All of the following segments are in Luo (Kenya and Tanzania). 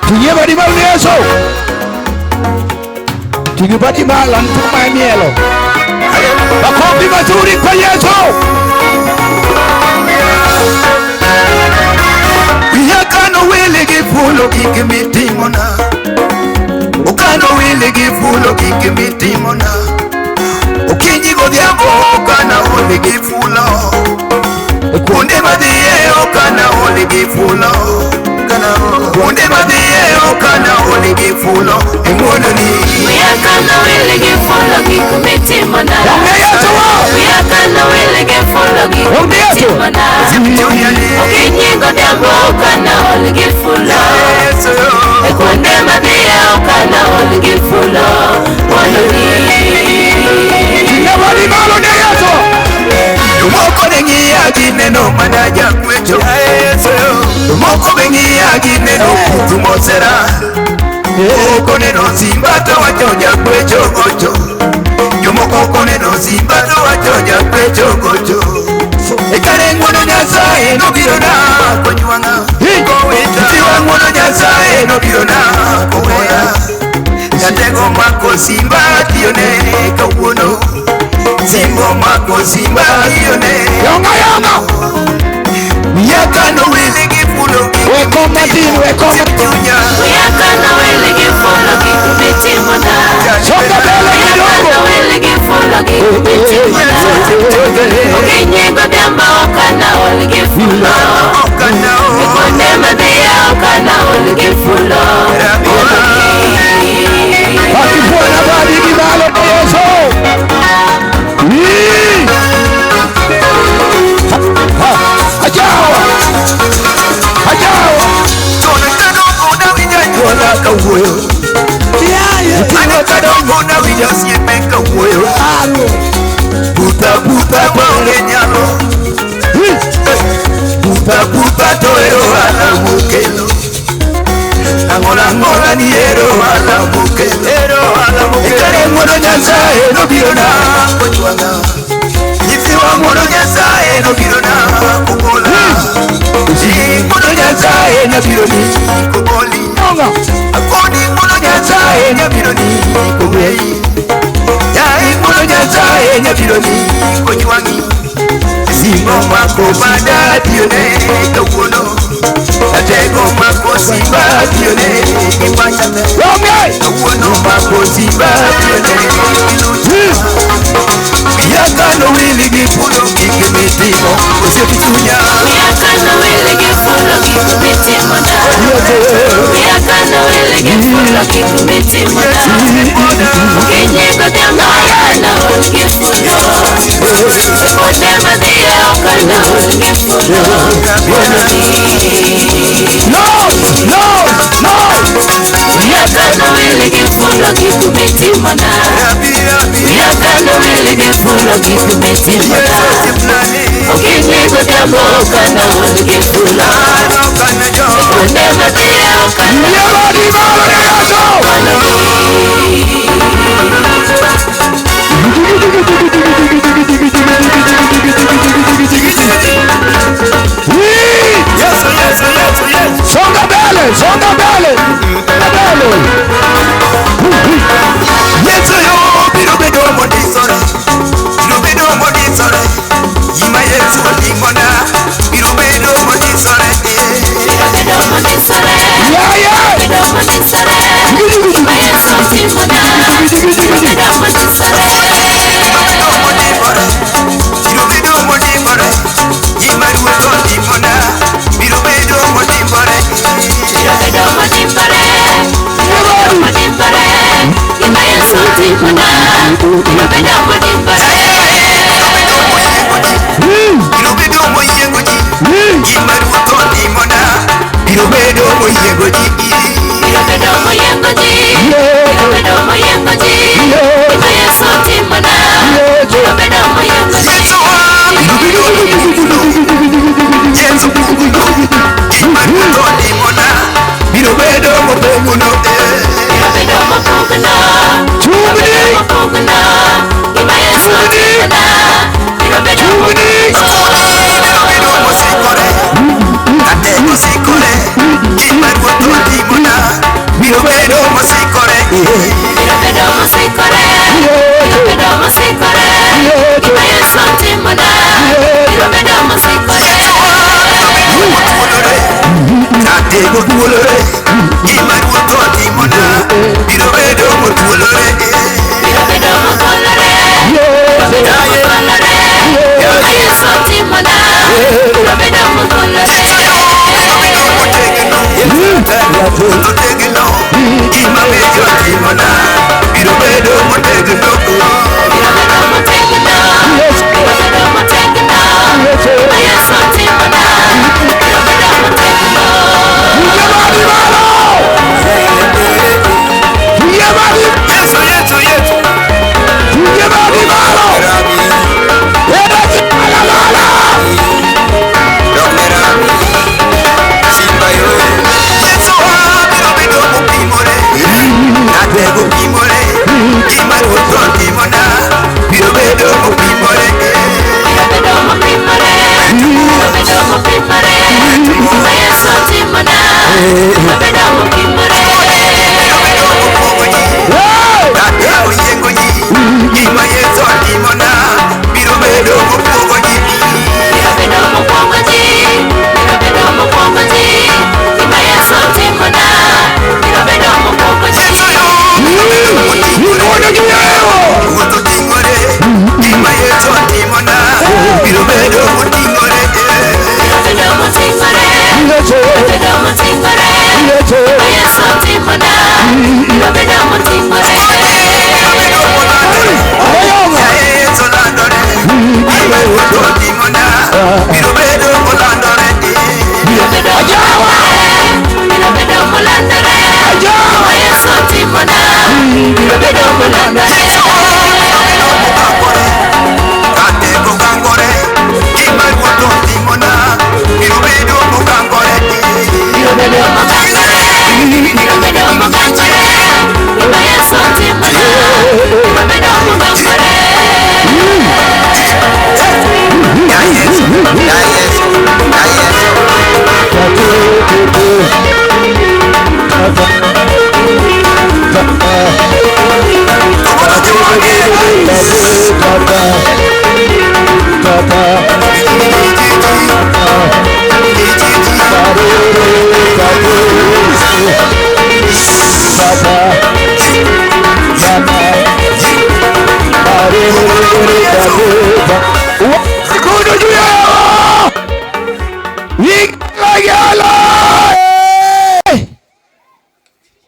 Tinye badi mal Yesu. Tinye badi mal antuma mielo. Makofi mazuri kwa Yesu. Yakano wile gifulo kikimitimona. Ukano wile gifulo kikimitimona. Ukinjigo diambo ukana wile gifulo. Kunde madie ukana wile gifulo. Kunde madie ukana wile gifulo. Emono ni Yakano wile gifulo kikimitimona. Yakano wile gifulo kikimitimona. Ukinjigo diambo ukana wile gifulo. Kunde madie ukana wile gifulo. Emono ni Moko bengiya gineno manaja kwecho Moko bengiya gineno kutumosera Koneno simbato wachoja kwecho gocho Yomoko koneno simbato wachoja kwecho gocho Ekare ngono nyasaye no birona konyuanga Tiwa ngono nyasaye no birona kowea Yatego mako simba tione kawuono Simbo mako simba tione Yonga yonga Yakano wile gifulo Weko matini weko matini Yakano wile gifulo kikimitimona. Songa bele Yakano wile gifulo kikimitimona. Ukinyigo diamba ukana wile gifulo. Konde madhia ukana wile gifulo. Akifuana badi gibalo na Yesu Ajawa Tona kadongo na winyanyuola kawuoyo Tona kadongo na winyasiepe kawuoyo Puta maonge nyalo Puta toero ala mukelo Angola ni ero ala mukelo Ekare mwono nyasaye no birona konyuanga Ifiwa mwono nyasaye no birona kukola Mwono nyasaye no bironi kukoli Akoni mwono nyasaye no bironi kumei Yai mwono nyasaye no bironi konyuangi Simbo mako bada dione kawuono Atego mako simba dione kipachate Kawuono mako simba dione Yakano wili gifulo kikimitimo Usefitunya Yakano wile gifulo kikimitimona. Yakano wile gifulo kikimitimona. Ukinyigo diamba ukana wile gifulo. Konde madhia ukana wile gifulo. Yakano wile gifulo kikimitimona. Yakano wile gifulo kikimitimona. Ukinyigo diamba ukana wile gifulo. Konde madhia ukana wile Songa bele Yesu yo birubedo modisore Yima Yesu walimona birubedo modisore Sikore, Ego tuolore Gima ruoto timona Biro bedo motuolore Biro bedo motuolore Biro bedo motuolore Gima Yesu timona Biro bedo motuolore Motegno Gima bedo timona Biro bedo motegno Biro bedo motegno Biro bedo motegno Gima Yesu timona Biro bedo motegno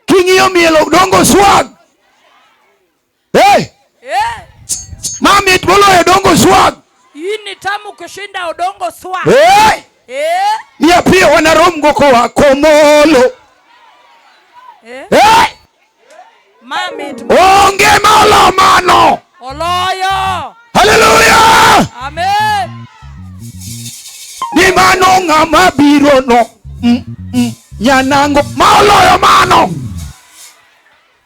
King'io mielo dongo swag. Hey! Mami boloyo dongo swag. Hii ni tamu kushinda udongo swag. Hey! Nia pia wanarom kwa komolo. Hey! Mami onge maolo mano. Oloyo. Hallelujah! Amen. Ni mano ng'ama biro no. Nyanango maoloyo mano.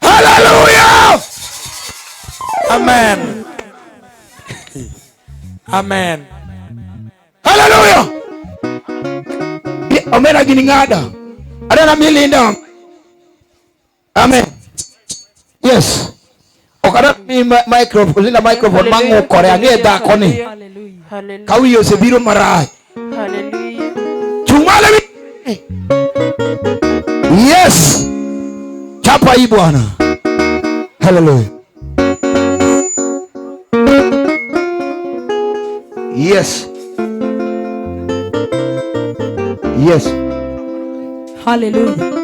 Hallelujah! Amen. Amen. Hallelujah! Omena gini ngada. Adana milinda. Amen. Yes. Okara mi microphone, lila microphone mango kore ange da koni. Hallelujah. Kawi yose biro marai. Hallelujah. Chumale mi. Yes. Chapa hii Bwana. Hallelujah. Yes. Yes. Hallelujah.